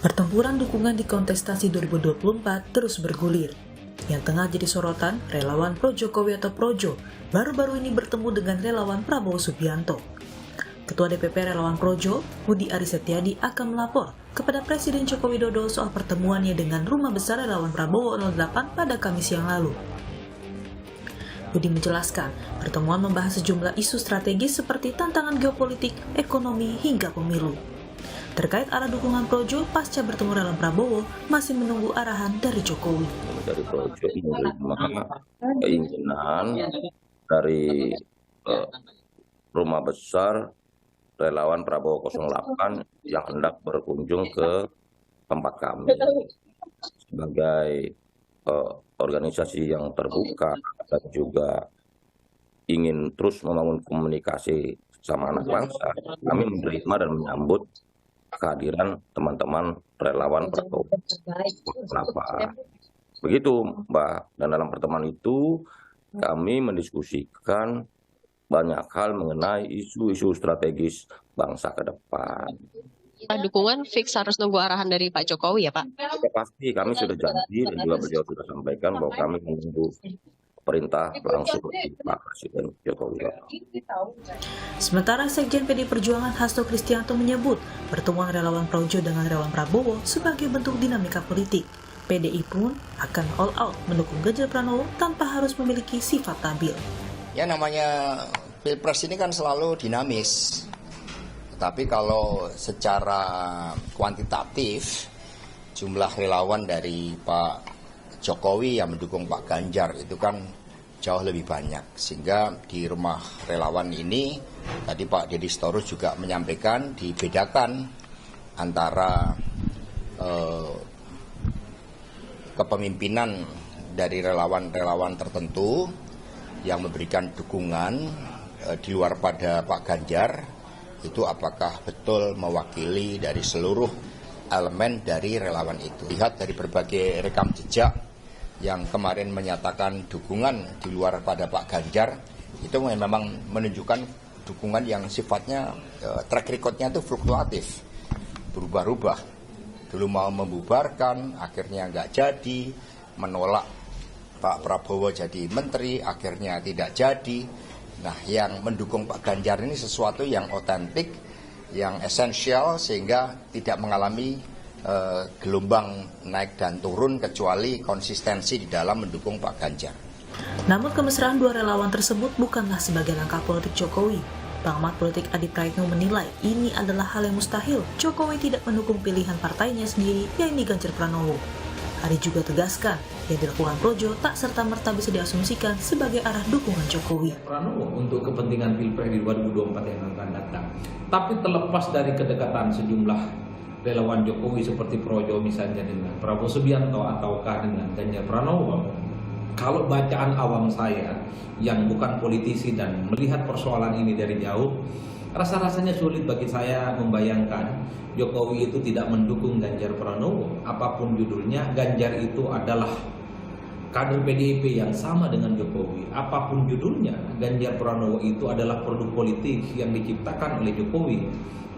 Pertempuran dukungan di kontestasi 2024 terus bergulir. Yang tengah jadi sorotan, relawan pro Jokowi atau Projo baru-baru ini bertemu dengan relawan Prabowo Subianto. Ketua DPP Relawan Projo, Budi Aris Setiadi akan melapor kepada Presiden Joko Widodo soal pertemuannya dengan Rumah Besar Relawan Prabowo 08 pada Kamis yang lalu. Budi menjelaskan, pertemuan membahas sejumlah isu strategis seperti tantangan geopolitik, ekonomi, hingga pemilu. Terkait arah dukungan Projo pasca bertemu relawan Prabowo, masih menunggu arahan dari Jokowi. Dari Projo menerima keinginan dari Rumah Besar Relawan Prabowo 08 yang hendak berkunjung ke tempat kami. Sebagai organisasi yang terbuka dan juga ingin terus membangun komunikasi sama anak bangsa, kami menerima dan menyambut kehadiran teman-teman relawan Prabowo. Kenapa? Begitu, Mbak. Dan dalam pertemuan itu kami mendiskusikan banyak hal mengenai isu-isu strategis bangsa ke depan. Dukungan fix harus nunggu arahan dari Pak Jokowi ya Pak? Ya, pasti kami sudah janji dan juga beliau sudah sampaikan bahwa kami menunggu perintah langsung dari Pak Presiden Jokowi. Sementara Sekjen PD Perjuangan Hasto Kristianto menyebut pertemuan relawan Projo dengan relawan Prabowo sebagai bentuk dinamika politik. PDI pun akan all out mendukung Ganjar Pranowo tanpa harus memiliki sifat stabil. Ya namanya Pilpres ini kan selalu dinamis. Tapi kalau secara kuantitatif jumlah relawan dari Pak Jokowi yang mendukung Pak Ganjar itu kan jauh lebih banyak. Sehingga di rumah relawan ini tadi Pak Deddy Sitorus juga menyampaikan dibedakan antara kepemimpinan dari relawan-relawan tertentu yang memberikan dukungan di luar pada Pak Ganjar, itu apakah betul mewakili dari seluruh elemen dari relawan itu. Lihat dari berbagai rekam jejak yang kemarin menyatakan dukungan di luar pada Pak Ganjar, itu memang menunjukkan dukungan yang sifatnya track record-nya itu fluktuatif, berubah-ubah. Dulu mau membubarkan, akhirnya nggak jadi, menolak Pak Prabowo jadi menteri, akhirnya tidak jadi. Nah, yang mendukung Pak Ganjar ini sesuatu yang otentik, yang esensial, sehingga tidak mengalami gelombang naik dan turun, kecuali konsistensi di dalam mendukung Pak Ganjar. Namun kemesraan dua relawan tersebut bukanlah sebagai langkah politik Jokowi. Pengamat politik Adi Praetno menilai ini adalah hal yang mustahil. Jokowi tidak mendukung pilihan partainya sendiri, yaitu Ganjar Pranowo. Adi juga tegaskan, yang dilakukan Projo tak serta-merta bisa diasumsikan sebagai arah dukungan Jokowi. Pranowo untuk kepentingan Pilpres di 2024 yang akan datang. Tapi terlepas dari kedekatan sejumlah relawan Jokowi seperti Projo misalnya dengan Prabowo Subianto ataukah dengan Ganjar Pranowo, kalau bacaan awam saya yang bukan politisi dan melihat persoalan ini dari jauh, rasa-rasanya sulit bagi saya membayangkan Jokowi itu tidak mendukung Ganjar Pranowo. Apapun judulnya, Ganjar itu adalah kader PDIP yang sama dengan Jokowi. Apapun judulnya, Ganjar Pranowo itu adalah produk politik yang diciptakan oleh Jokowi.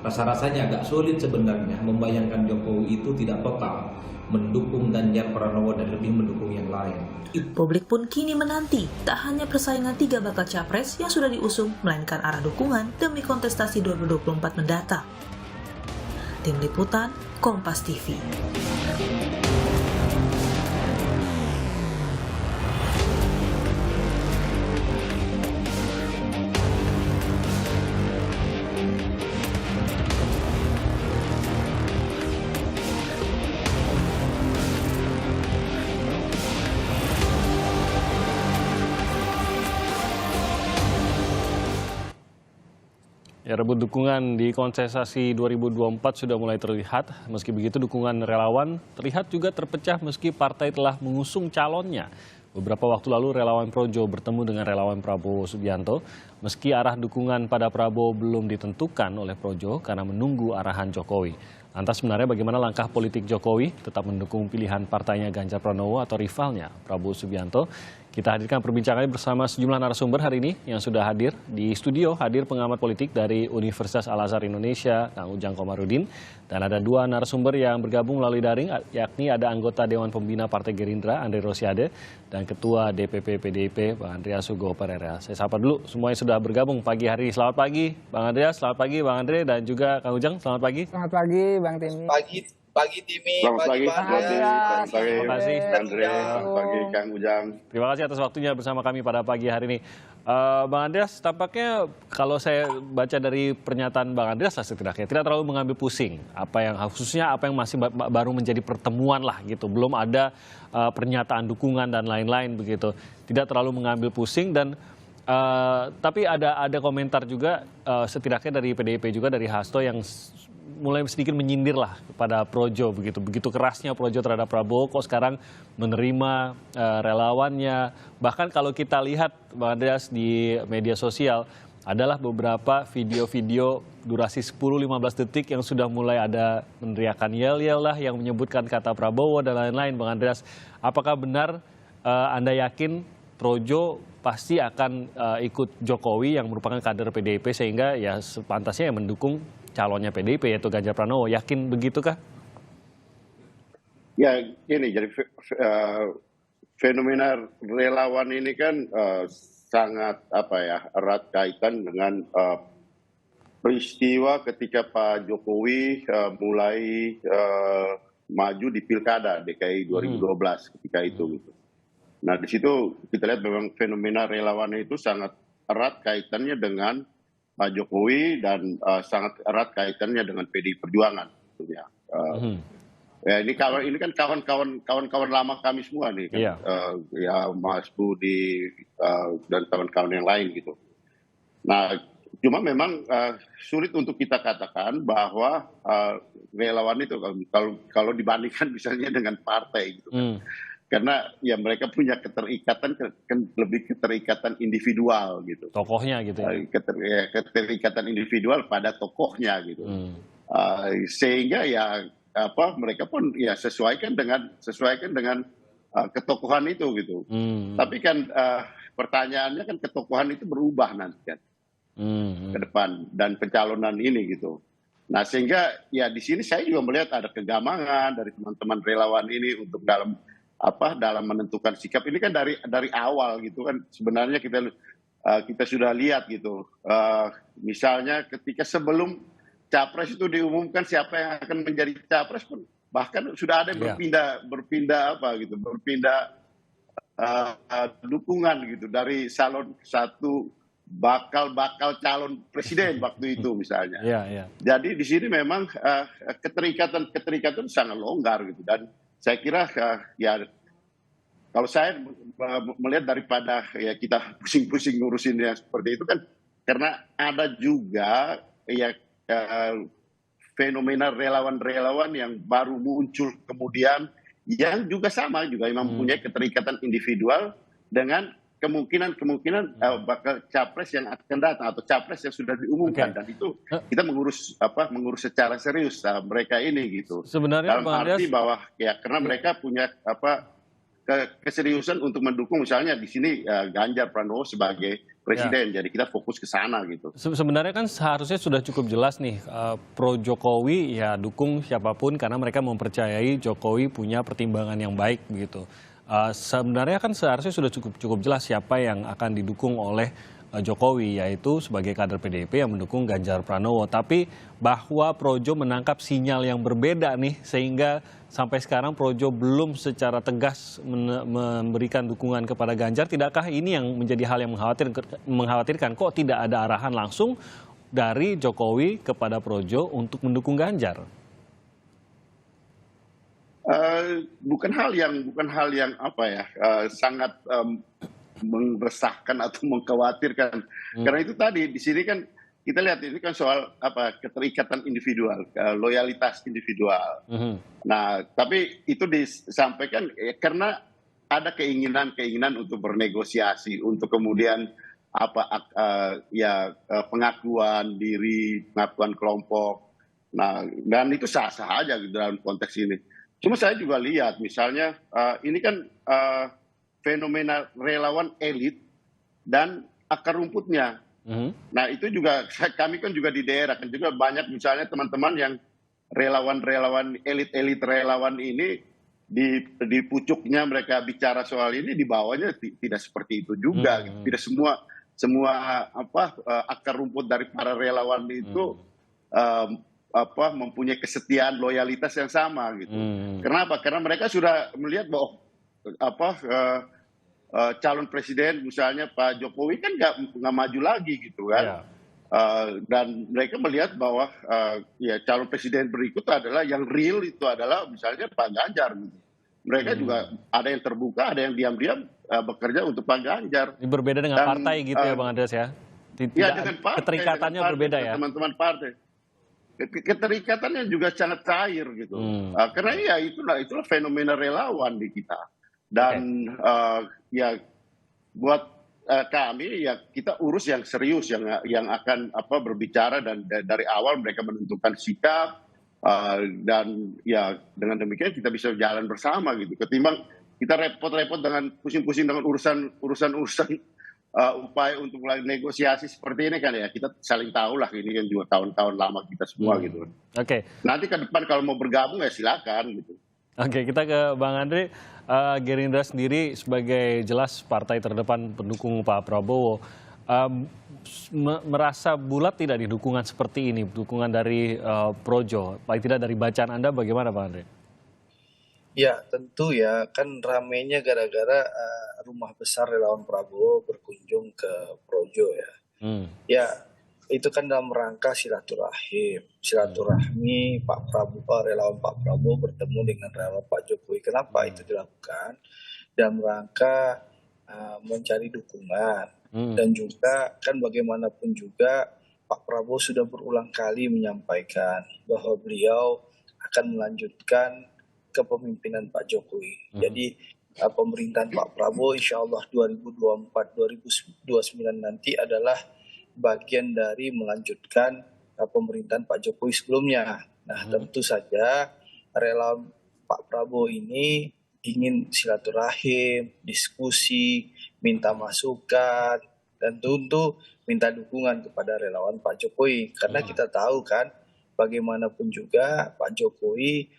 Rasa-rasanya agak sulit sebenarnya membayangkan Jokowi itu tidak total mendukung Ganjar Pranowo dan lebih mendukung yang lain. Publik pun kini menanti tak hanya persaingan 3 bakal capres yang sudah diusung, melainkan arah dukungan demi kontestasi 2024 mendatang. Tim Liputan, Kompas TV. Ya, rebut dukungan di kontestasi 2024 sudah mulai terlihat. Meski begitu, dukungan relawan terlihat juga terpecah meski partai telah mengusung calonnya. Beberapa waktu lalu relawan Projo bertemu dengan relawan Prabowo Subianto. Meski arah dukungan pada Prabowo belum ditentukan oleh Projo karena menunggu arahan Jokowi. Lantas sebenarnya bagaimana langkah politik Jokowi tetap mendukung pilihan partainya Ganjar Pranowo atau rivalnya Prabowo Subianto? Kita hadirkan perbincangannya bersama sejumlah narasumber hari ini yang sudah hadir di studio. Hadir pengamat politik dari Universitas Al-Azhar Indonesia, Kang Ujang Komarudin. Dan ada dua narasumber yang bergabung melalui daring, yakni ada anggota Dewan Pembina Partai Gerindra, Andre Rosiade, dan Ketua DPP PDIP, Bang Andreas Hugo Pereira. Saya sapa dulu semuanya sudah bergabung pagi hari ini. Selamat pagi, Bang Andreas, selamat pagi, Bang Andre, dan juga Kang Ujang, selamat pagi. Selamat pagi, Bang Timi. Pagi Timi, Selamat pagi, Bang Andre. selamat pagi, Terima kasih. Andre, selamat pagi, Kang Ujang. Terima kasih atas waktunya bersama kami pada pagi hari ini. Bang Andreas, tampaknya kalau saya baca dari pernyataan Bang Andreas lah setidaknya tidak terlalu mengambil pusing khususnya apa yang masih baru menjadi pertemuan lah gitu, belum ada pernyataan dukungan dan lain-lain begitu, tidak terlalu mengambil pusing dan tapi ada komentar juga setidaknya dari PDIP juga dari Hasto yang mulai sedikit menyindir lah kepada Projo begitu kerasnya Projo terhadap Prabowo kok sekarang menerima relawannya. Bahkan kalau kita lihat Bang Andreas di media sosial adalah beberapa video-video durasi 10-15 detik yang sudah mulai ada meneriakan yel-yel lah yang menyebutkan kata Prabowo dan lain-lain. Bang Andreas, apakah benar Anda yakin Projo pasti akan ikut Jokowi yang merupakan kader PDIP sehingga ya sepantasnya yang mendukung calonnya PDIP yaitu Ganjar Pranowo, yakin begitukah? Ya, ini jadi fenomena relawan ini kan sangat erat kaitan dengan peristiwa ketika Pak Jokowi mulai maju di Pilkada DKI 2012 ketika itu gitu. Nah, di situ kita lihat memang fenomena relawan itu sangat erat kaitannya dengan Pak Jokowi dan sangat erat kaitannya dengan PDI Perjuangan. Ya, ini kan kawan-kawan lama kami semua nih, kan? Yeah. Ya Mas Budi dan kawan-kawan yang lain gitu. Nah, cuma memang sulit untuk kita katakan bahwa relawan itu kalau dibandingkan misalnya dengan partai gitu. Karena ya mereka punya keterikatan, lebih keterikatan individual gitu. Tokohnya gitu ya? Keterikatan individual pada tokohnya gitu. Sehingga ya mereka pun ya sesuaikan dengan ketokohan itu gitu. Tapi kan pertanyaannya kan ketokohan itu berubah nanti kan ke depan dan pencalonan ini gitu. Nah sehingga ya di sini saya juga melihat ada kegamangan dari teman-teman relawan ini untuk dalam menentukan sikap. Ini kan dari awal gitu kan sebenarnya kita sudah lihat gitu. Misalnya ketika sebelum capres itu diumumkan siapa yang akan menjadi capres pun bahkan sudah ada yang berpindah dukungan gitu dari salon satu bakal calon presiden waktu itu misalnya. Jadi di sini memang keterikatan sangat longgar gitu. Dan saya kira ya kalau saya melihat daripada ya kita pusing-pusing ngurusin yang seperti itu kan karena ada juga ya fenomena relawan-relawan yang baru muncul kemudian yang juga sama juga yang mempunyai keterikatan individual dengan kemungkinan bakal capres yang akan datang atau capres yang sudah diumumkan. Dan itu kita mengurus secara serius mereka ini gitu. Sebenarnya dalam arti bahwa ya karena mereka punya keseriusan untuk mendukung misalnya di sini Ganjar Pranowo sebagai presiden. Jadi kita fokus ke sana gitu. Sebenarnya kan seharusnya sudah cukup jelas nih pro Jokowi ya dukung siapapun karena mereka mempercayai Jokowi punya pertimbangan yang baik begitu. Sebenarnya kan seharusnya sudah cukup jelas siapa yang akan didukung oleh Jokowi yaitu sebagai kader PDIP yang mendukung Ganjar Pranowo. Tapi bahwa Projo menangkap sinyal yang berbeda nih sehingga sampai sekarang Projo belum secara tegas memberikan dukungan kepada Ganjar. Tidakkah ini yang menjadi hal yang mengkhawatirkan? Kok tidak ada arahan langsung dari Jokowi kepada Projo untuk mendukung Ganjar? Bukan hal yang sangat meresahkan atau mengkhawatirkan. Karena itu tadi di sini kan kita lihat ini kan soal keterikatan individual, loyalitas individual. Nah, tapi itu disampaikan karena ada keinginan untuk bernegosiasi, untuk kemudian pengakuan diri, pengakuan kelompok. Nah, dan itu sah-sah aja dalam konteks ini. Cuma saya juga lihat misalnya ini kan fenomena relawan elit dan akar rumputnya. Nah itu juga kami kan juga di daerah kan juga banyak misalnya teman-teman yang relawan-relawan elit-elit relawan ini di pucuknya mereka bicara soal ini, di bawahnya tidak seperti itu juga. Gitu. Tidak semua akar rumput dari para relawan itu mempunyai kesetiaan loyalitas yang sama gitu. Kenapa? Karena mereka sudah melihat bahwa calon presiden misalnya Pak Jokowi kan nggak maju lagi gitu kan. Dan mereka melihat bahwa ya calon presiden berikut adalah yang real itu adalah misalnya Pak Ganjar. Gitu. Mereka juga ada yang terbuka, ada yang diam-diam bekerja untuk Pak Ganjar. Ini berbeda dengan partai gitu ya Bang Andreas ya? Ya dengan partai, keterikatannya dengan partai, berbeda ya? Teman-teman partai. Keterikatannya juga sangat cair gitu. Karena ya itulah fenomena relawan di kita. Dan ya buat kami ya kita urus yang serius yang akan berbicara dan dari awal mereka menentukan sikap dan ya dengan demikian kita bisa jalan bersama gitu. Ketimbang kita repot-repot dengan pusing-pusing dengan urusan upaya untuk mulai negosiasi seperti ini kan ya kita saling tahu lah ini kan juga tahun-tahun lama kita semua gitu. Oke. Nanti ke depan kalau mau bergabung ya silakan gitu. Oke, kita ke Bang Andre. Gerindra sendiri sebagai jelas partai terdepan pendukung Pak Prabowo merasa bulat tidak di dukungan seperti ini, dukungan dari Projo. Paling tidak dari bacaan Anda bagaimana Bang Andre? Ya tentu ya, kan ramainya gara-gara rumah besar relawan Prabowo berkunjung ke Projo ya. Ya itu kan dalam rangka silaturahmi Pak Prabowo, relawan Pak Prabowo bertemu dengan relawan Pak Jokowi. Kenapa itu dilakukan? Dalam rangka mencari dukungan. Dan juga kan bagaimanapun juga Pak Prabowo sudah berulang kali menyampaikan bahwa beliau akan melanjutkan kepemimpinan Pak Jokowi. Jadi pemerintahan Pak Prabowo insya Allah 2024-2029 nanti adalah bagian dari melanjutkan pemerintahan Pak Jokowi sebelumnya. Nah tentu saja relawan Pak Prabowo ini ingin silaturahim, diskusi, minta masukan, dan tentu minta dukungan kepada relawan Pak Jokowi. Karena kita tahu kan bagaimanapun juga Pak Jokowi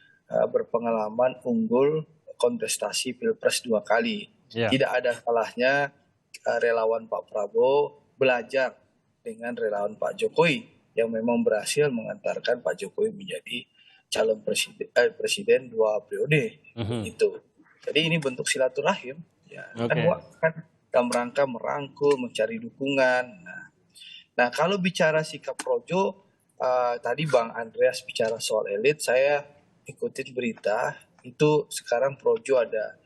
berpengalaman unggul kontestasi Pilpres 2 kali. Tidak ada salahnya relawan Pak Prabowo belajar dengan relawan Pak Jokowi yang memang berhasil mengantarkan Pak Jokowi menjadi calon presiden 2 periode. Itu. Jadi ini bentuk silaturahim ya. Kan dalam rangka merangkul, mencari dukungan. Nah kalau bicara sikap Projo, tadi Bang Andreas bicara soal elit, saya ikutin berita itu sekarang Projo ada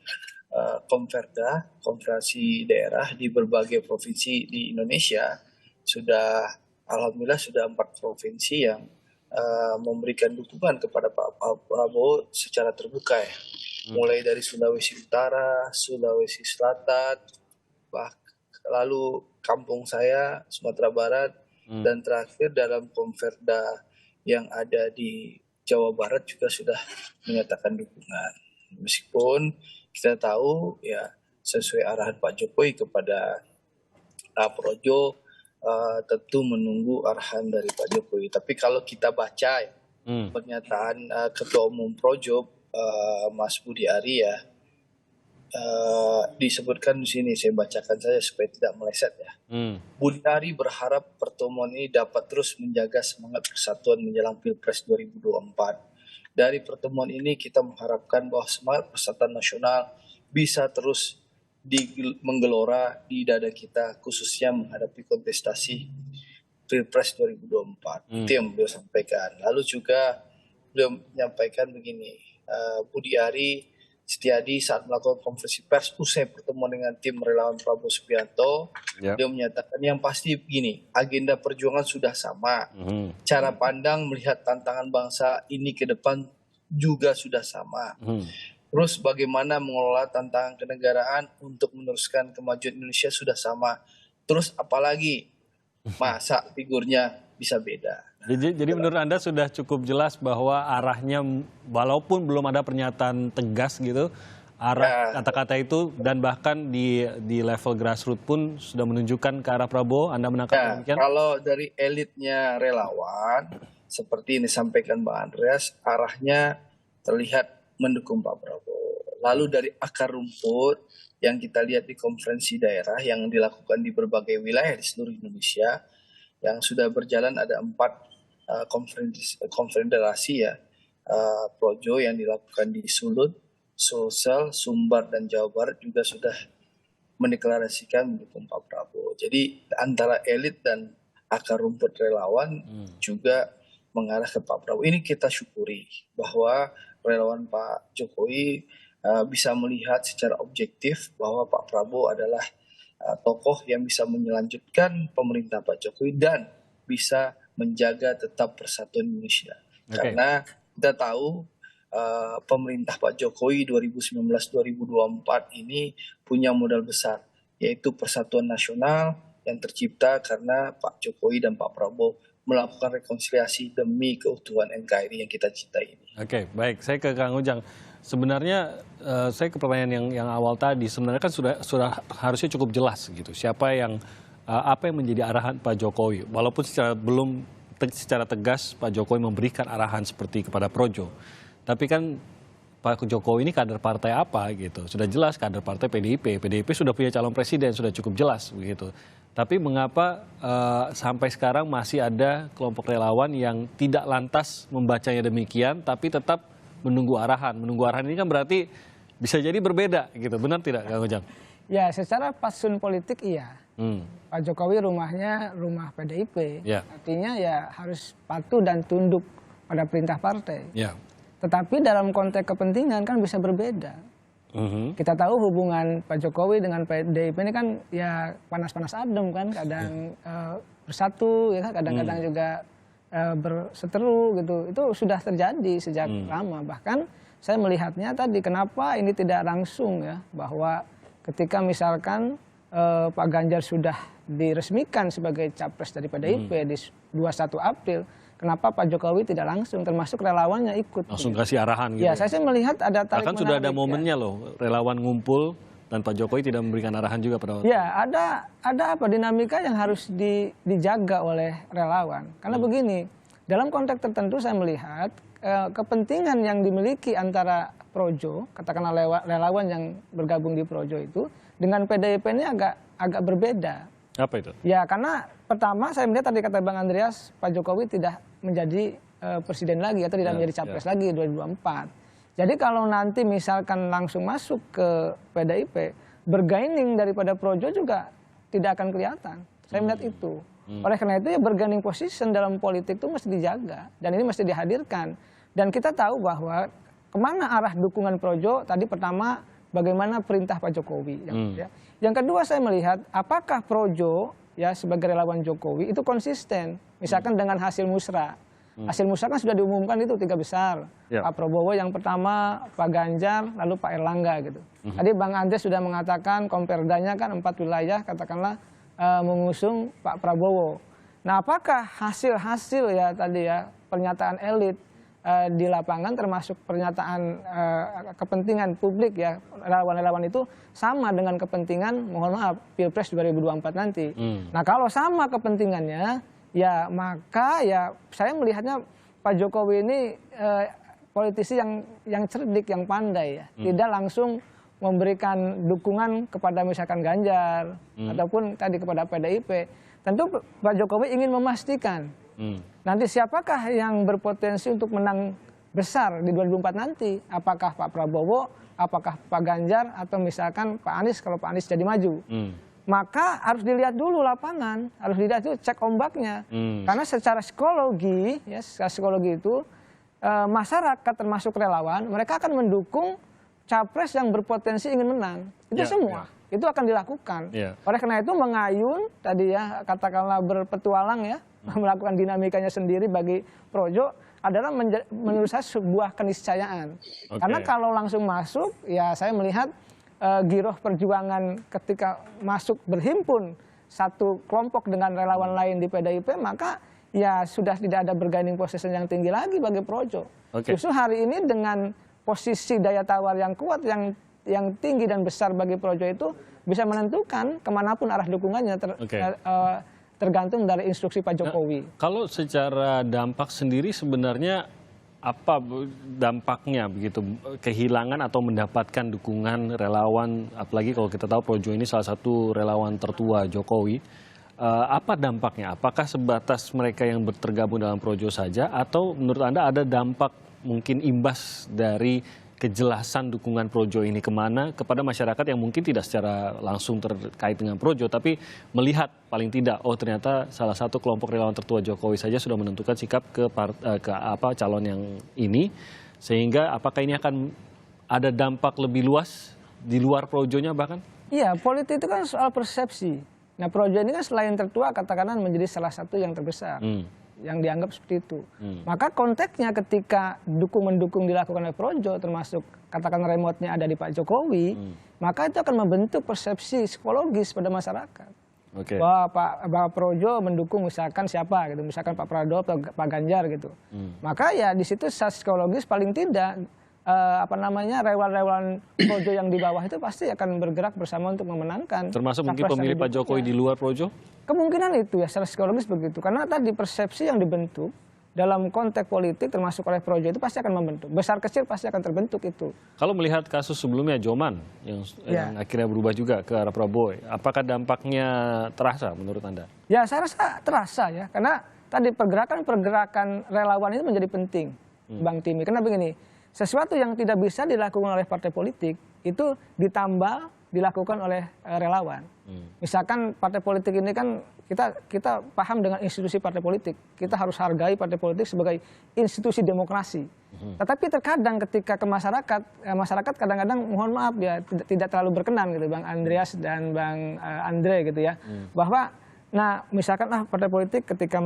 Konferda, konferensi daerah di berbagai provinsi di Indonesia. Alhamdulillah sudah 4 provinsi yang memberikan dukungan kepada Pak Prabowo secara terbuka ya. Mulai dari Sulawesi Utara, Sulawesi Selatan, lalu kampung saya Sumatera Barat, dan terakhir dalam Konferda yang ada di Jawa Barat juga sudah menyatakan dukungan. Meskipun kita tahu ya sesuai arahan Pak Jokowi kepada Projo, tentu menunggu arahan dari Pak Jokowi. Tapi kalau kita baca pernyataan Ketua Umum Projo, Mas Budi Ari ya, disebutkan di sini, saya bacakan saja supaya tidak meleset ya. Budi Ari berharap pertemuan ini dapat terus menjaga semangat persatuan menjelang Pilpres 2024. Dari pertemuan ini kita mengharapkan bahwa semangat persatuan nasional bisa terus menggelora di dada kita, khususnya menghadapi kontestasi Pilpres 2024. Itu yang beliau sampaikan. Lalu juga beliau menyampaikan begini, Budi Ari Setiadi saat melakukan konferensi pers usai pertemuan dengan tim relawan Prabowo Subianto, dia menyatakan yang pasti begini, agenda perjuangan sudah sama, cara pandang melihat tantangan bangsa ini ke depan juga sudah sama. Terus bagaimana mengelola tantangan kenegaraan untuk meneruskan kemajuan Indonesia sudah sama. Terus apalagi masa figurnya bisa beda. Jadi menurut Anda sudah cukup jelas bahwa arahnya walaupun belum ada pernyataan tegas gitu, arah kata-kata itu dan bahkan di level grassroots pun sudah menunjukkan ke arah Prabowo. Anda menangkap demikian? Kalau dari elitnya relawan, seperti ini disampaikan Bang Andreas, arahnya terlihat mendukung Pak Prabowo. Lalu dari akar rumput yang kita lihat di konferensi daerah yang dilakukan di berbagai wilayah di seluruh Indonesia, yang sudah berjalan ada 4 konfederasi ya, projo yang dilakukan di Sulut, Sulsel, Sumbar, dan Jawa Barat juga sudah mendeklarasikan mendukung Pak Prabowo. Jadi antara elit dan akar rumput relawan juga mengarah ke Pak Prabowo. Ini kita syukuri bahwa relawan Pak Jokowi bisa melihat secara objektif bahwa Pak Prabowo adalah tokoh yang bisa menyelanjutkan pemerintah Pak Jokowi dan bisa menjaga tetap persatuan Indonesia. Karena kita tahu pemerintah Pak Jokowi 2019-2024 ini punya modal besar, yaitu persatuan nasional yang tercipta karena Pak Jokowi dan Pak Prabowo melakukan rekonsiliasi demi keutuhan NKRI yang kita cintai ini. Oke, baik. Saya ke Kang Ujang. Sebenarnya saya ke pertanyaan yang awal tadi, sebenarnya kan sudah harusnya cukup jelas gitu. Siapa yang apa yang menjadi arahan Pak Jokowi, walaupun belum secara tegas Pak Jokowi memberikan arahan seperti kepada Projo. Tapi kan Pak Jokowi ini kader partai apa gitu. Sudah jelas kader partai PDIP. PDIP sudah punya calon presiden, sudah cukup jelas begitu. Tapi mengapa sampai sekarang masih ada kelompok relawan yang tidak lantas membacanya demikian, tapi tetap menunggu arahan. Menunggu arahan ini kan berarti bisa jadi berbeda gitu. Benar tidak, Kang Ujang? Ya, secara fatsun politik iya. Pak Jokowi rumahnya rumah PDIP. Artinya ya harus patuh dan tunduk pada perintah partai. Tetapi dalam konteks kepentingan kan bisa berbeda. Kita tahu hubungan Pak Jokowi dengan PDIP ini kan ya panas-panas adem kan, kadang bersatu ya kan, kadang-kadang juga berseteru gitu. Itu sudah terjadi sejak lama. Bahkan saya melihatnya tadi kenapa ini tidak langsung ya, bahwa ketika misalkan Pak Ganjar sudah diresmikan sebagai capres dari PDIP di 21 April, kenapa Pak Jokowi tidak langsung, termasuk relawannya ikut. Langsung kasih arahan gitu. Ya, saya sih melihat ada tarik menarik. Bahkan sudah ada momennya loh, relawan ngumpul dan Pak Jokowi tidak memberikan arahan juga pada waktu. Ya, ada apa dinamika yang harus dijaga oleh relawan. Karena begini, dalam konteks tertentu saya melihat kepentingan yang dimiliki antara Projo, katakanlah relawan yang bergabung di Projo itu, dengan PDIP ini agak berbeda. Apa itu? Ya, karena pertama saya melihat tadi kata Bang Andreas, Pak Jokowi tidak menjadi presiden lagi atau tidak menjadi capres lagi 2024. Jadi kalau nanti misalkan langsung masuk ke PDIP, bergaining daripada Projo juga tidak akan kelihatan. Saya melihat itu. Oleh karena itu ya bargaining position dalam politik itu mesti dijaga dan ini mesti dihadirkan. Dan kita tahu bahwa kemana arah dukungan Projo tadi pertama bagaimana perintah Pak Jokowi. Yang kedua saya melihat apakah Projo ya sebagai relawan Jokowi itu konsisten. Misalkan dengan hasil musra. Hasil musra kan sudah diumumkan itu 3 besar. Pak Prabowo yang pertama, Pak Ganjar, lalu Pak Erlangga gitu. Tadi Bang Andreas sudah mengatakan komperdanya kan 4 wilayah katakanlah mengusung Pak Prabowo. Nah, apakah hasil-hasil ya tadi ya pernyataan elit di lapangan termasuk pernyataan kepentingan publik ya relawan-relawan itu sama dengan kepentingan mohon maaf Pilpres 2024 nanti. Nah, kalau sama kepentingannya ya maka ya saya melihatnya Pak Jokowi ini politisi yang cerdik, yang pandai ya. Tidak langsung memberikan dukungan kepada misalkan Ganjar ataupun tadi kepada PDIP. Tentu Pak Jokowi ingin memastikan nanti siapakah yang berpotensi untuk menang besar di 2024 nanti. Apakah Pak Prabowo, apakah Pak Ganjar atau misalkan Pak Anies kalau Pak Anies jadi maju. Maka harus dilihat dulu lapangan, harus dilihat itu cek ombaknya. Karena secara psikologi, ya secara psikologi itu masyarakat termasuk relawan, mereka akan mendukung capres yang berpotensi ingin menang. Itu semua, itu akan dilakukan. Oleh karena itu mengayun tadi ya katakanlah berpetualang ya, melakukan dinamikanya sendiri bagi Projo adalah menurut saya sebuah keniscayaan. Karena kalau langsung masuk, ya saya melihat giroh perjuangan ketika masuk berhimpun satu kelompok dengan relawan lain di PDIP, maka ya sudah tidak ada bargaining position yang tinggi lagi bagi Projo. Justru hari ini dengan posisi daya tawar yang kuat yang yang tinggi dan besar bagi Projo itu bisa menentukan kemanapun arah dukungannya tergantung dari instruksi Pak Jokowi. Kalau secara dampak sendiri sebenarnya apa dampaknya begitu, kehilangan atau mendapatkan dukungan relawan, apalagi kalau kita tahu Projo ini salah satu relawan tertua Jokowi, apa dampaknya? Apakah sebatas mereka yang tergabung dalam Projo saja, atau menurut Anda ada dampak mungkin imbas dari kejelasan dukungan Projo ini kemana kepada masyarakat yang mungkin tidak secara langsung terkait dengan Projo, tapi melihat paling tidak, oh ternyata salah satu kelompok relawan tertua Jokowi saja sudah menentukan sikap ke calon yang ini, sehingga apakah ini akan ada dampak lebih luas di luar Projonya bahkan? Iya, politik itu kan soal persepsi. Nah, Projo ini kan selain tertua katakanlah menjadi salah satu yang terbesar. Yang dianggap seperti itu. Maka konteksnya ketika dukung-mendukung dilakukan oleh Projo, termasuk katakan remote-nya ada di Pak Jokowi, maka itu akan membentuk persepsi psikologis pada masyarakat. Bahwa Projo mendukung misalkan siapa gitu, misalkan Pak Prabowo atau Pak Ganjar gitu. Maka ya di situ secara psikologis paling tidak relawan-relawan Projo yang di bawah itu pasti akan bergerak bersama untuk memenangkan. Termasuk mungkin pemilih Pak Jokowi di luar Projo? Kemungkinan itu ya secara psikologis begitu. Karena tadi persepsi yang dibentuk dalam konteks politik termasuk oleh Projo itu pasti akan membentuk. Besar kecil pasti akan terbentuk itu. Kalau melihat kasus sebelumnya Joman yang akhirnya berubah juga ke arah Prabowo, apakah dampaknya terasa menurut Anda? Ya saya rasa terasa ya. Karena tadi pergerakan relawan itu menjadi penting, Bang Timi. Karena begini, sesuatu yang tidak bisa dilakukan oleh partai politik itu ditambah dilakukan oleh relawan. Misalkan partai politik ini kan kita paham dengan institusi partai politik. Kita harus hargai partai politik sebagai institusi demokrasi. Tetapi terkadang ketika ke masyarakat kadang-kadang mohon maaf ya tidak terlalu berkenan gitu, Bang Andreas dan Bang Andre gitu ya. Bahwa misalkan partai politik ketika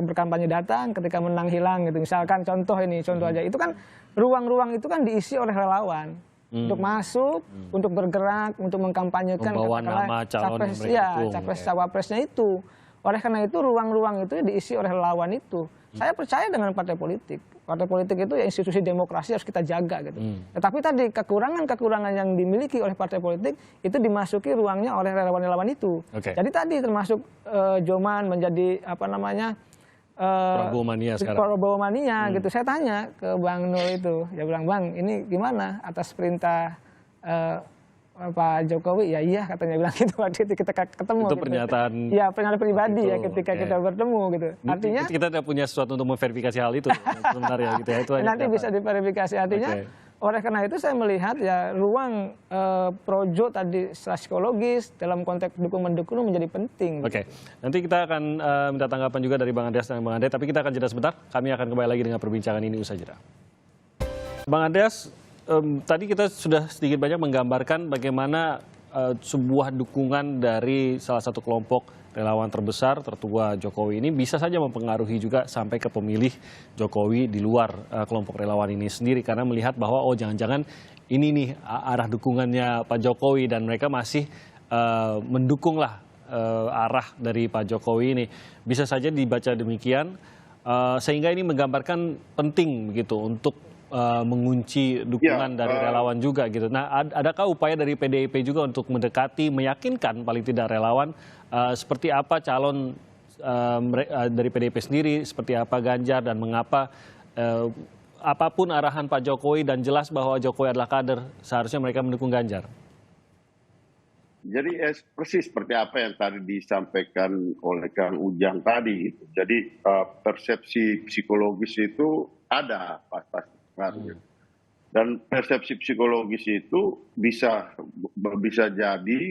berkampanye datang, ketika menang hilang gitu. Misalkan contoh aja, itu kan ruang-ruang itu kan diisi oleh relawan untuk masuk, untuk bergerak, untuk mengkampanyekan membawa nama calon capres cawapresnya itu. Oleh karena itu ruang-ruang itu diisi oleh relawan itu. Saya percaya dengan partai politik. Partai politik itu ya institusi demokrasi harus kita jaga gitu. Tetapi tadi kekurangan-kekurangan yang dimiliki oleh partai politik itu dimasuki ruangnya oleh relawan-relawan itu. Jadi tadi termasuk Joman menjadi Prabowo mania sekarang. Prabowo mania gitu. Saya tanya ke Bang Nul itu, dia bilang, "Bang, ini gimana atas perintah Pak Jokowi?" "Ya iya," katanya bilang gitu waktu itu kita ketemu. Itu pernyataan. Ya, pernyataan pribadi ya ketika kita bertemu gitu. Artinya kita tidak punya sesuatu untuk memverifikasi hal itu sebenarnya gitu ya. Itu nanti bisa diverifikasi. Artinya oleh karena itu saya melihat ya ruang Projo tadi secara psikologis dalam konteks dukung-mendukung menjadi penting. Nanti kita akan minta tanggapan juga dari Bang Andreas dan Bang Andre, tapi kita akan jeda sebentar. Kami akan kembali lagi dengan perbincangan ini usai jeda. Bang Andreas, tadi kita sudah sedikit banyak menggambarkan bagaimana sebuah dukungan dari salah satu kelompok relawan terbesar tertua Jokowi ini bisa saja mempengaruhi juga sampai ke pemilih Jokowi di luar kelompok relawan ini sendiri, karena melihat bahwa jangan-jangan ini nih arah dukungannya Pak Jokowi dan mereka masih mendukunglah arah dari Pak Jokowi ini. Bisa saja dibaca demikian, sehingga ini menggambarkan penting begitu untuk mengunci dukungan dari relawan juga gitu. Nah, adakah upaya dari PDIP juga untuk mendekati, meyakinkan paling tidak relawan seperti apa calon dari PDIP sendiri, seperti apa Ganjar dan mengapa apapun arahan Pak Jokowi dan jelas bahwa Jokowi adalah kader, seharusnya mereka mendukung Ganjar? Jadi persis seperti apa yang tadi disampaikan oleh Kang Ujang tadi. Jadi persepsi psikologis itu ada pasti. Dan persepsi psikologis itu bisa jadi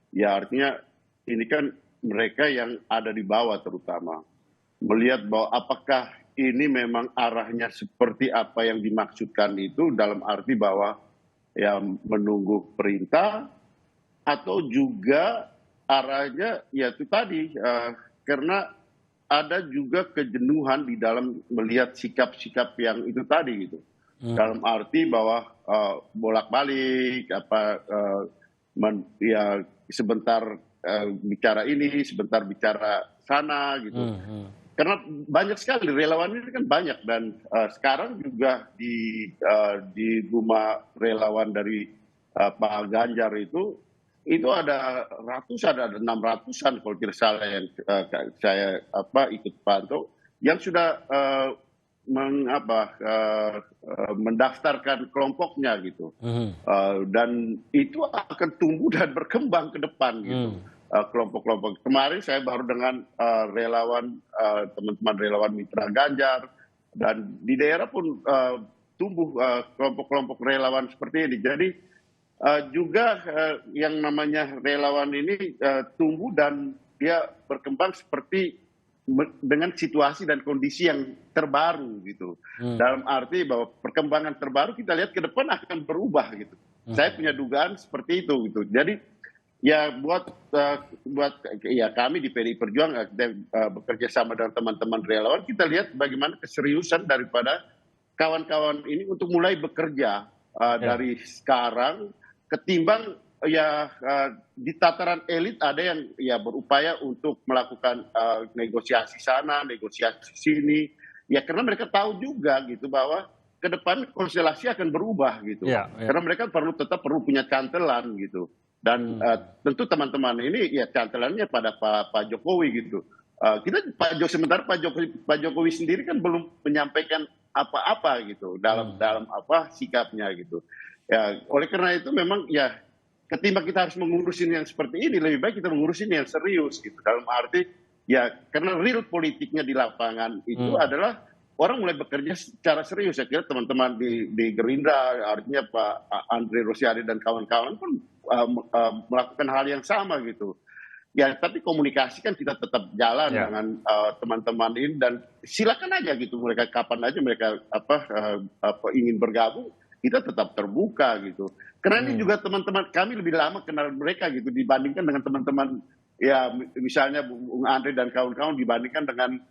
ya artinya ini kan mereka yang ada di bawah terutama melihat bahwa apakah ini memang arahnya seperti apa yang dimaksudkan itu, dalam arti bahwa ya menunggu perintah, atau juga arahnya ya itu tadi karena ada juga kejenuhan di dalam melihat sikap-sikap yang itu tadi gitu. Dalam arti bahwa bolak-balik ya sebentar bicara ini, sebentar bicara sana gitu. karena banyak sekali relawan ini kan banyak, dan sekarang juga di rumah relawan dari Pak Ganjar itu ada ratusan, ada 600-an kalau tidak salah yang saya ikut pantau yang sudah mendaftarkan kelompoknya gitu. Dan itu akan tumbuh dan berkembang ke depan gitu. Kelompok-kelompok. Kemarin saya baru dengan teman-teman relawan mitra Ganjar, dan di daerah pun tumbuh kelompok-kelompok relawan seperti ini. Jadi juga yang namanya relawan ini tumbuh dan dia berkembang seperti dengan situasi dan kondisi yang terbaru gitu. Dalam arti bahwa perkembangan terbaru kita lihat ke depan akan berubah gitu. Saya punya dugaan seperti itu gitu. Jadi ya buat kami di PDI Perjuangan bekerja sama dengan teman-teman relawan, kita lihat bagaimana keseriusan daripada kawan-kawan ini untuk mulai bekerja dari sekarang, ketimbang di tataran elit ada yang berupaya untuk melakukan negosiasi sana, negosiasi sini, karena mereka tahu juga gitu bahwa ke depan konstelasi akan berubah gitu. Karena mereka tetap perlu punya cantelan gitu. Dan tentu teman-teman ini cantelannya pada Pak Jokowi gitu. Sementara Pak Jokowi sendiri kan belum menyampaikan apa-apa gitu dalam sikapnya gitu. Oleh karena itu memang ketimbang kita harus mengurusin yang seperti ini, lebih baik kita mengurusin yang serius gitu. Dalam arti karena real politiknya di lapangan itu adalah orang mulai bekerja secara serius. Saya kira teman-teman di Gerindra, artinya Pak Andre Rosiade dan kawan-kawan pun melakukan hal yang sama gitu. Tapi komunikasi kan kita tetap jalan dengan teman-teman ini, dan silakan aja gitu mereka kapan aja mereka ingin bergabung, kita tetap terbuka gitu. Karena ini juga teman-teman kami lebih lama kenal mereka gitu dibandingkan dengan teman-teman misalnya Bung Andre dan kawan-kawan dibandingkan dengan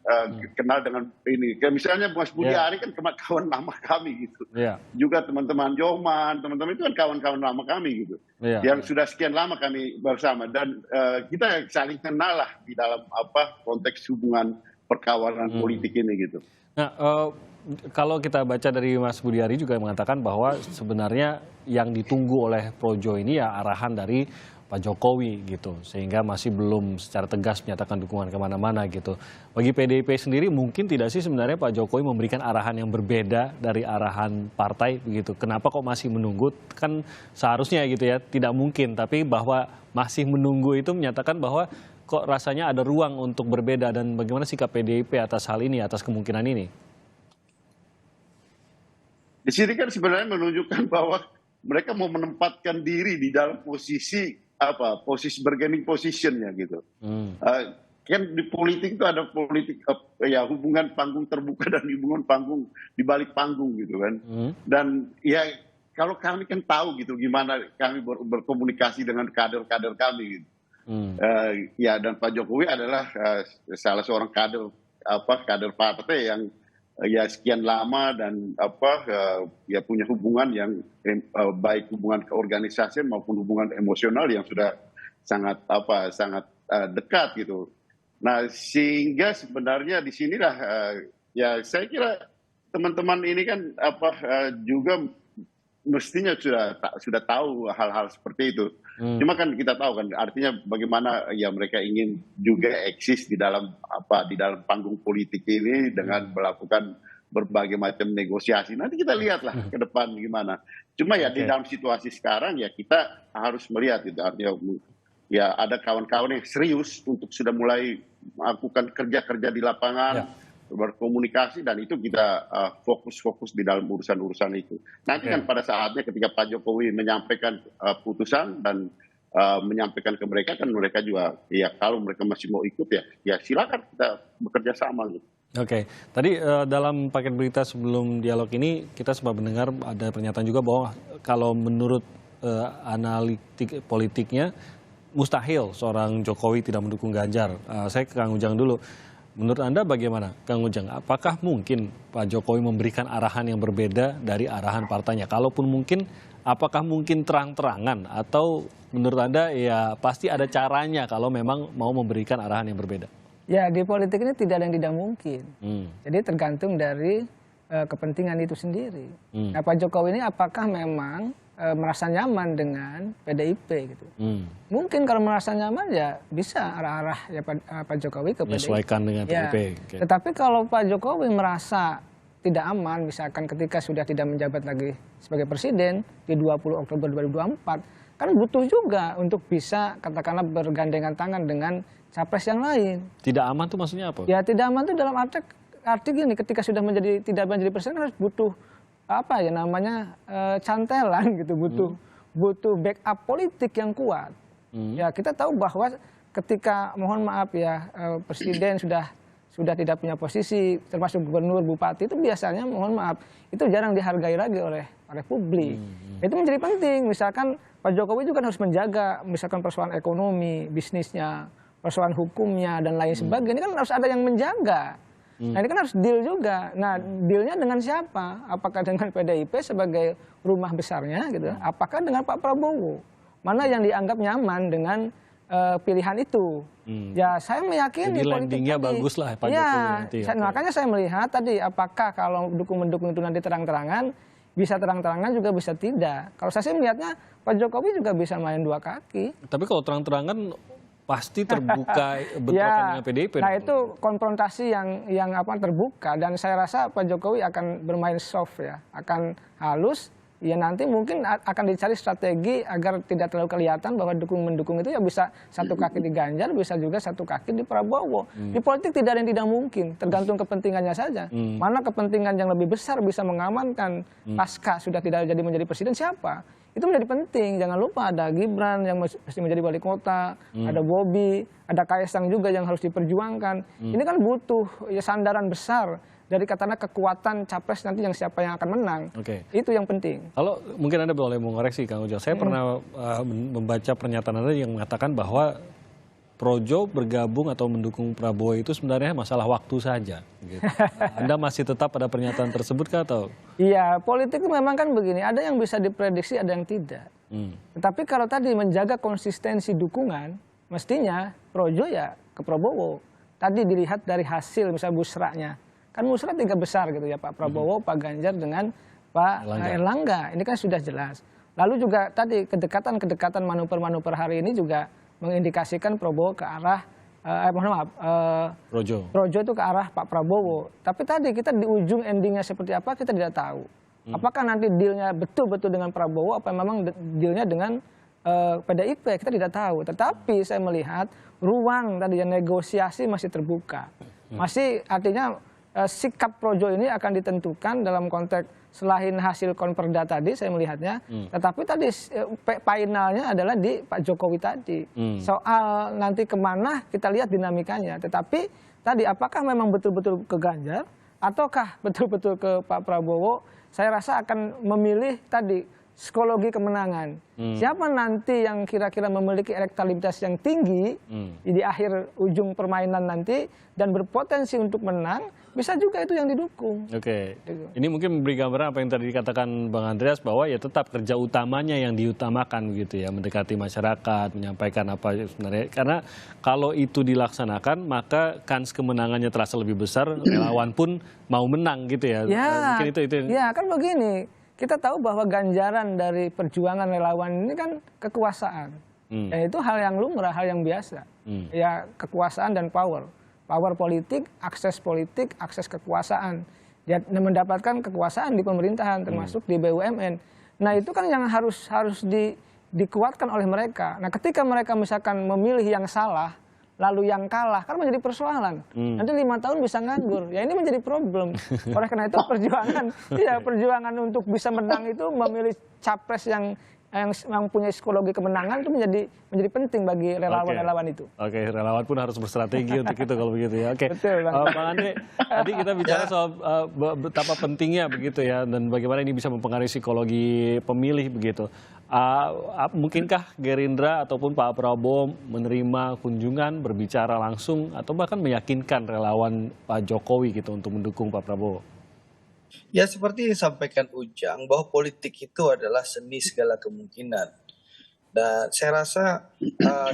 kenal dengan ini. Misalnya Mas Budi Ari kan kawan lama kami gitu. Juga teman-teman Joman, teman-teman itu kan kawan-kawan lama kami gitu. Yang sudah sekian lama kami bersama, dan kita saling kenal lah di dalam konteks hubungan perkawanan politik ini gitu. Nah, kalau kita baca dari Mas Budi Ari juga mengatakan bahwa sebenarnya yang ditunggu oleh Projo ini arahan dari Pak Jokowi gitu, sehingga masih belum secara tegas menyatakan dukungan kemana-mana gitu. Bagi PDIP sendiri mungkin tidak sih sebenarnya Pak Jokowi memberikan arahan yang berbeda dari arahan partai begitu? Kenapa kok masih menunggu? Kan seharusnya gitu tidak mungkin, tapi bahwa masih menunggu itu menyatakan bahwa kok rasanya ada ruang untuk berbeda, dan bagaimana sikap PDIP atas hal ini, atas kemungkinan ini? Di sini kan sebenarnya menunjukkan bahwa mereka mau menempatkan diri di dalam posisi bargaining positionnya gitu. Kan di politik itu ada politik hubungan panggung terbuka dan hubungan panggung di balik panggung gitu kan. Dan kalau kami kan tahu gitu gimana kami berkomunikasi dengan kader-kader kami gitu. Dan Pak Jokowi adalah salah seorang kader partai yang sekian lama dan punya hubungan yang baik hubungan keorganisasian maupun hubungan emosional yang sudah sangat dekat gitu. Nah, sehingga sebenarnya di sinilah saya kira teman-teman ini kan juga mestinya sudah tahu hal-hal seperti itu. Cuma kan kita tahu kan artinya bagaimana mereka ingin juga eksis di dalam panggung politik ini dengan melakukan berbagai macam negosiasi. Nanti kita lihatlah ke depan gimana. Cuma di dalam situasi sekarang kita harus melihat itu artinya ada kawan-kawan yang serius untuk sudah mulai melakukan kerja-kerja di lapangan, berkomunikasi, dan itu kita fokus di dalam urusan-urusan itu. Nanti kan pada saatnya ketika Pak Jokowi menyampaikan putusan dan menyampaikan ke mereka, kan mereka juga kalau mereka masih mau ikut silakan kita bekerja sama gitu. Oke, tadi dalam paket berita sebelum dialog ini kita sempat mendengar ada pernyataan juga bahwa kalau menurut analitik politiknya mustahil seorang Jokowi tidak mendukung Ganjar. Saya ke Kang Ujang dulu. Menurut Anda bagaimana, Kang Ujang? Apakah mungkin Pak Jokowi memberikan arahan yang berbeda dari arahan partainya? Kalaupun mungkin, apakah mungkin terang-terangan? Atau menurut Anda pasti ada caranya kalau memang mau memberikan arahan yang berbeda? Ya, di politik ini tidak ada yang tidak mungkin. Jadi tergantung dari kepentingan itu sendiri. Nah, Pak Jokowi ini apakah memang merasa nyaman dengan PDIP gitu? Mungkin kalau merasa nyaman ya bisa arah-arah ya Pak Jokowi ke PDIP. Menyesuaikan dengan PDIP. Ya. Tetapi kalau Pak Jokowi merasa tidak aman, misalkan ketika sudah tidak menjabat lagi sebagai presiden di 20 Oktober 2024, kan butuh juga untuk bisa katakanlah bergandengan tangan dengan capres yang lain. Tidak aman tuh maksudnya apa? Ya tidak aman tuh dalam arti gini, ketika sudah tidak menjadi presiden harus butuh apa ya namanya cantelan gitu, butuh backup politik yang kuat. Ya kita tahu bahwa ketika mohon maaf ya presiden sudah tidak punya posisi, termasuk gubernur, bupati, itu biasanya mohon maaf itu jarang dihargai lagi oleh publik. Itu menjadi penting. Misalkan Pak Jokowi juga harus menjaga misalkan persoalan ekonomi, bisnisnya, persoalan hukumnya dan lain sebagainya. Ini kan harus ada yang menjaga. Nah ini kan harus deal juga. Nah dealnya dengan siapa? Apakah dengan PDIP sebagai rumah besarnya gitu? Apakah dengan Pak Prabowo? Mana yang dianggap nyaman dengan pilihan itu? Ya saya meyakini jadi landingnya bagus lah Pak Jokowi nanti. Makanya saya melihat tadi apakah kalau mendukung itu nanti terang-terangan, bisa terang-terangan juga bisa tidak. Kalau saya sih melihatnya Pak Jokowi juga bisa main dua kaki. Tapi kalau terang-terangan pasti terbuka bentrokan dengan PDIP. Nah itu konfrontasi yang terbuka dan saya rasa Pak Jokowi akan bermain soft ya, akan halus. Ya nanti mungkin akan dicari strategi agar tidak terlalu kelihatan bahwa mendukung itu ya bisa satu kaki di Ganjar, bisa juga satu kaki di Prabowo. Di politik tidak ada yang tidak mungkin, tergantung kepentingannya saja. Mana kepentingan yang lebih besar bisa mengamankan pasca sudah tidak jadi menjadi presiden siapa? Itu menjadi penting. Jangan lupa ada Gibran yang mesti menjadi wali kota, ada Bobi, ada Kaesang juga yang harus diperjuangkan. Ini kan butuh ya sandaran besar dari katakanlah kekuatan capres nanti yang siapa yang akan menang. Itu yang penting. Kalau mungkin Anda boleh mengoreksi Kang Ujang. Saya pernah membaca pernyataan Anda yang mengatakan bahwa Projo bergabung atau mendukung Prabowo itu sebenarnya masalah waktu saja. Gitu. Anda masih tetap pada pernyataan tersebut kah atau? Iya, politik memang kan begini. Ada yang bisa diprediksi, ada yang tidak. Tetapi kalau tadi menjaga konsistensi dukungan, mestinya Projo ya ke Prabowo. Tadi dilihat dari hasil misalnya musrahnya. Kan musrah 3 besar gitu ya, Pak Prabowo, Pak Ganjar dengan Pak Erlangga. Ini kan sudah jelas. Lalu juga tadi kedekatan manuver-manuver hari ini juga mengindikasikan Prabowo ke arah Projo itu ke arah Pak Prabowo. Tapi tadi kita di ujung endingnya seperti apa kita tidak tahu. Apakah nanti dealnya betul-betul dengan Prabowo apa memang dealnya dengan PDIP kita tidak tahu. Tetapi saya melihat ruang tadi yang negosiasi masih terbuka. Masih artinya sikap Projo ini akan ditentukan dalam konteks selain hasil konperda tadi saya melihatnya, tetapi tadi finalnya adalah di Pak Jokowi tadi. Soal nanti kemana kita lihat dinamikanya. Tetapi tadi apakah memang betul-betul ke Ganjar ataukah betul-betul ke Pak Prabowo? Saya rasa akan memilih tadi psikologi kemenangan. Siapa nanti yang kira-kira memiliki elektabilitas yang tinggi di akhir ujung permainan nanti dan berpotensi untuk menang, bisa juga itu yang didukung. Ini mungkin memberi gambaran apa yang tadi dikatakan Bang Andreas bahwa ya tetap kerja utamanya yang diutamakan gitu ya, mendekati masyarakat, menyampaikan apa sebenarnya. Karena kalau itu dilaksanakan maka kans kemenangannya terasa lebih besar, relawan pun mau menang gitu ya. Mungkin itu yang... Ya kan begini. Kita tahu bahwa ganjaran dari perjuangan relawan ini kan kekuasaan. Dan itu hal yang lumrah, hal yang biasa. Ya kekuasaan dan power. Power politik, akses kekuasaan. Dia mendapatkan kekuasaan di pemerintahan termasuk di BUMN. Nah itu kan yang harus dikuatkan oleh mereka. Nah ketika mereka misalkan memilih yang salah, lalu yang kalah kan menjadi persoalan. Nanti 5 tahun bisa nganggur. Ya ini menjadi problem. Oleh karena itu perjuangan untuk bisa menang itu memilih capres yang punya psikologi kemenangan itu menjadi penting bagi relawan-relawan itu. Relawan pun harus berstrategi untuk itu kalau begitu ya. Betul, Bang Andre, tadi kita bicara soal betapa pentingnya begitu ya dan bagaimana ini bisa mempengaruhi psikologi pemilih begitu. Mungkinkah Gerindra ataupun Pak Prabowo menerima kunjungan, berbicara langsung atau bahkan meyakinkan relawan Pak Jokowi gitu untuk mendukung Pak Prabowo? Ya seperti yang disampaikan Ujang bahwa politik itu adalah seni segala kemungkinan. Dan saya rasa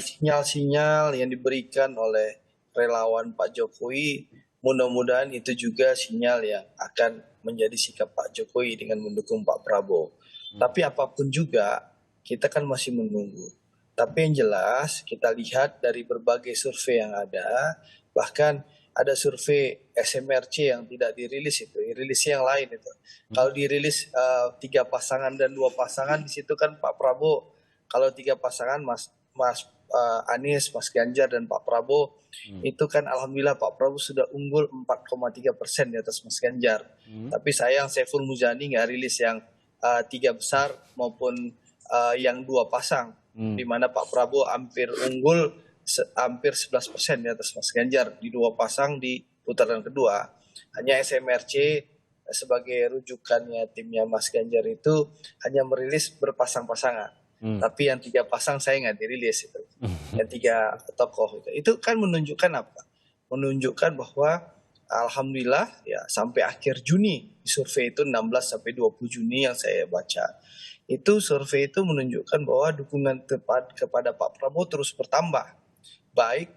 sinyal-sinyal yang diberikan oleh relawan Pak Jokowi, mudah-mudahan itu juga sinyal yang akan menjadi sikap Pak Jokowi dengan mendukung Pak Prabowo. Tapi apapun juga, kita kan masih menunggu. Tapi yang jelas kita lihat dari berbagai survei yang ada, bahkan ada survei SMRC yang tidak dirilis itu, dirilis yang lain itu. Kalau dirilis 3 pasangan dan 2 pasangan, di situ kan Pak Prabowo. Kalau 3 pasangan Mas Anies, Mas Ganjar dan Pak Prabowo, itu kan alhamdulillah Pak Prabowo sudah unggul 4,3% di atas Mas Ganjar. Tapi sayang Saiful Mujani nggak rilis yang 3 besar maupun yang 2 pasang, di mana Pak Prabowo hampir unggul hampir 11% di atas Mas Ganjar di 2 pasang di putaran kedua. Hanya SMRC sebagai rujukannya timnya Mas Ganjar itu hanya merilis berpasang-pasangan. Tapi yang 3 pasang saya nggak dirilis itu. Yang 3 tokoh itu kan menunjukkan apa? Menunjukkan bahwa alhamdulillah ya sampai akhir Juni, di survei itu 16 sampai 20 Juni yang saya baca. Itu survei itu menunjukkan bahwa dukungan kepada Pak Prabowo terus bertambah. Baik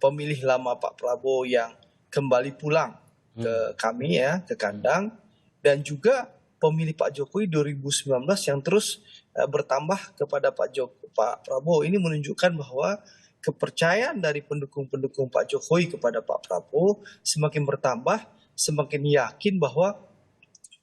pemilih lama Pak Prabowo yang kembali pulang ke kami ya, ke kandang, dan juga pemilih Pak Jokowi 2019 yang terus bertambah kepada Pak Prabowo. Ini menunjukkan bahwa kepercayaan dari pendukung-pendukung Pak Jokowi kepada Pak Prabowo semakin bertambah, semakin yakin bahwa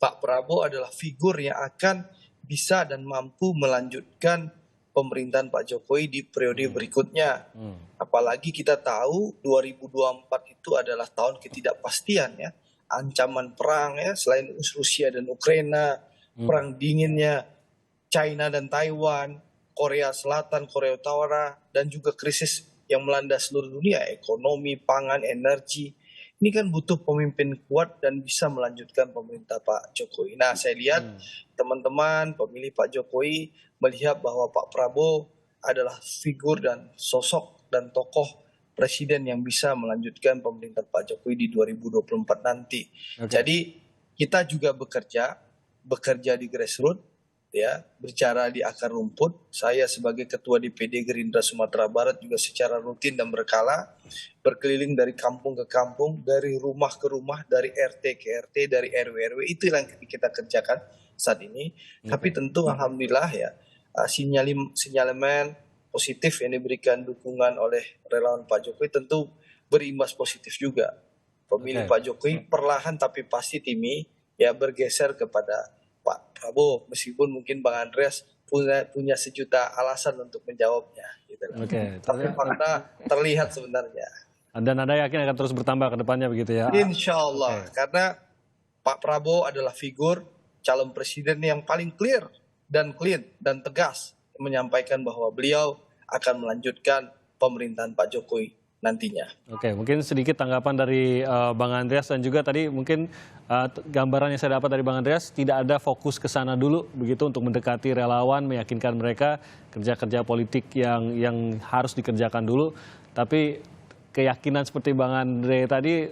Pak Prabowo adalah figur yang akan bisa dan mampu melanjutkan pemerintahan Pak Jokowi di periode berikutnya. Apalagi kita tahu 2024 itu adalah tahun ketidakpastian ya, ancaman perang ya, selain Rusia dan Ukraina, perang dinginnya China dan Taiwan, Korea Selatan, Korea Utara, dan juga krisis yang melanda seluruh dunia, ekonomi, pangan, energi. Ini kan butuh pemimpin kuat dan bisa melanjutkan pemerintah Pak Jokowi. Nah, saya lihat teman-teman pemilih Pak Jokowi melihat bahwa Pak Prabowo adalah figur dan sosok dan tokoh presiden yang bisa melanjutkan pemerintahan Pak Jokowi di 2024 nanti. Jadi kita juga bekerja di grassroots, ya, bicara di akar rumput. Saya sebagai ketua DPD Gerindra Sumatera Barat juga secara rutin dan berkala berkeliling dari kampung ke kampung, dari rumah ke rumah, dari RT ke RT, dari RW. Itu yang kita kerjakan saat ini. Tapi tentu alhamdulillah ya, sinyalemen positif yang diberikan dukungan oleh relawan Pak Jokowi tentu berimbas positif juga. Pemilih Pak Jokowi perlahan tapi pasti Timi ya bergeser kepada Pak Prabowo, meskipun mungkin Bang Andreas punya sejuta alasan untuk menjawabnya. Gitu. Tapi fakta terlihat sebenarnya. Dan Anda yakin akan terus bertambah ke depannya begitu ya? Insya Allah, karena Pak Prabowo adalah figur calon presiden yang paling clear dan clean dan tegas menyampaikan bahwa beliau akan melanjutkan pemerintahan Pak Jokowi nantinya. Mungkin sedikit tanggapan dari Bang Andreas, dan juga tadi mungkin gambaran yang saya dapat dari Bang Andreas, tidak ada fokus ke sana dulu begitu untuk mendekati relawan, meyakinkan mereka kerja-kerja politik yang harus dikerjakan dulu. Tapi keyakinan seperti Bang Andre tadi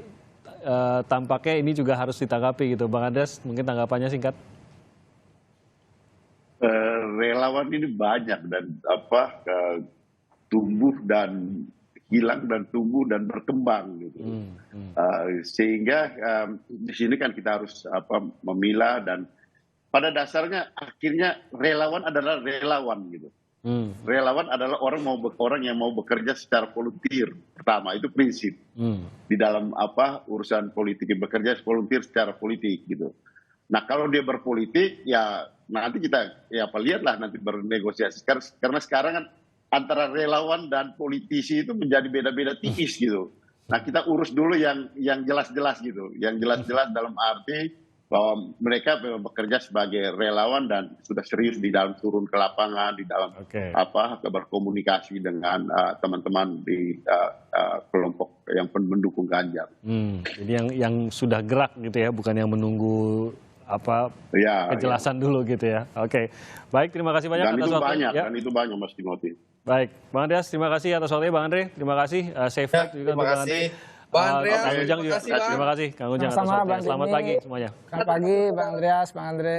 tampaknya ini juga harus ditanggapi gitu. Bang Andreas, mungkin tanggapannya singkat. Relawan ini banyak dan tumbuh dan hilang dan tumbuh dan berkembang gitu. Sehingga di sini kan kita harus memilah, dan pada dasarnya akhirnya relawan adalah relawan gitu. Relawan adalah orang yang mau bekerja secara volunteer. Pertama itu prinsip di dalam urusan politik, bekerja volunteer secara politik gitu. Nah kalau dia berpolitik ya nanti kita lihatlah nanti bernegosiasi, karena sekarang kan antara relawan dan politisi itu menjadi beda-beda tipis gitu. Nah kita urus dulu yang jelas-jelas gitu, yang jelas-jelas dalam arti bahwa mereka bekerja sebagai relawan dan sudah serius di dalam turun ke lapangan, di dalam berkomunikasi dengan teman-teman di kelompok yang mendukung Ganjar. Jadi yang sudah gerak gitu ya, bukan yang menunggu kejelasan dulu gitu ya. Baik, terima kasih banyak atas waktunya. Dan itu banyak Mas Timothy. Baik, Bang Andreas, terima kasih atas waktunya. Bang Andre, terima kasih. Safe flight juga untuk Bang Andre. Bang Andreas, Kang Ujang juga. Terima kasih Kang Ujang atas waktunya. Selamat pagi semuanya. Selamat pagi Bang Andreas, Bang Andre.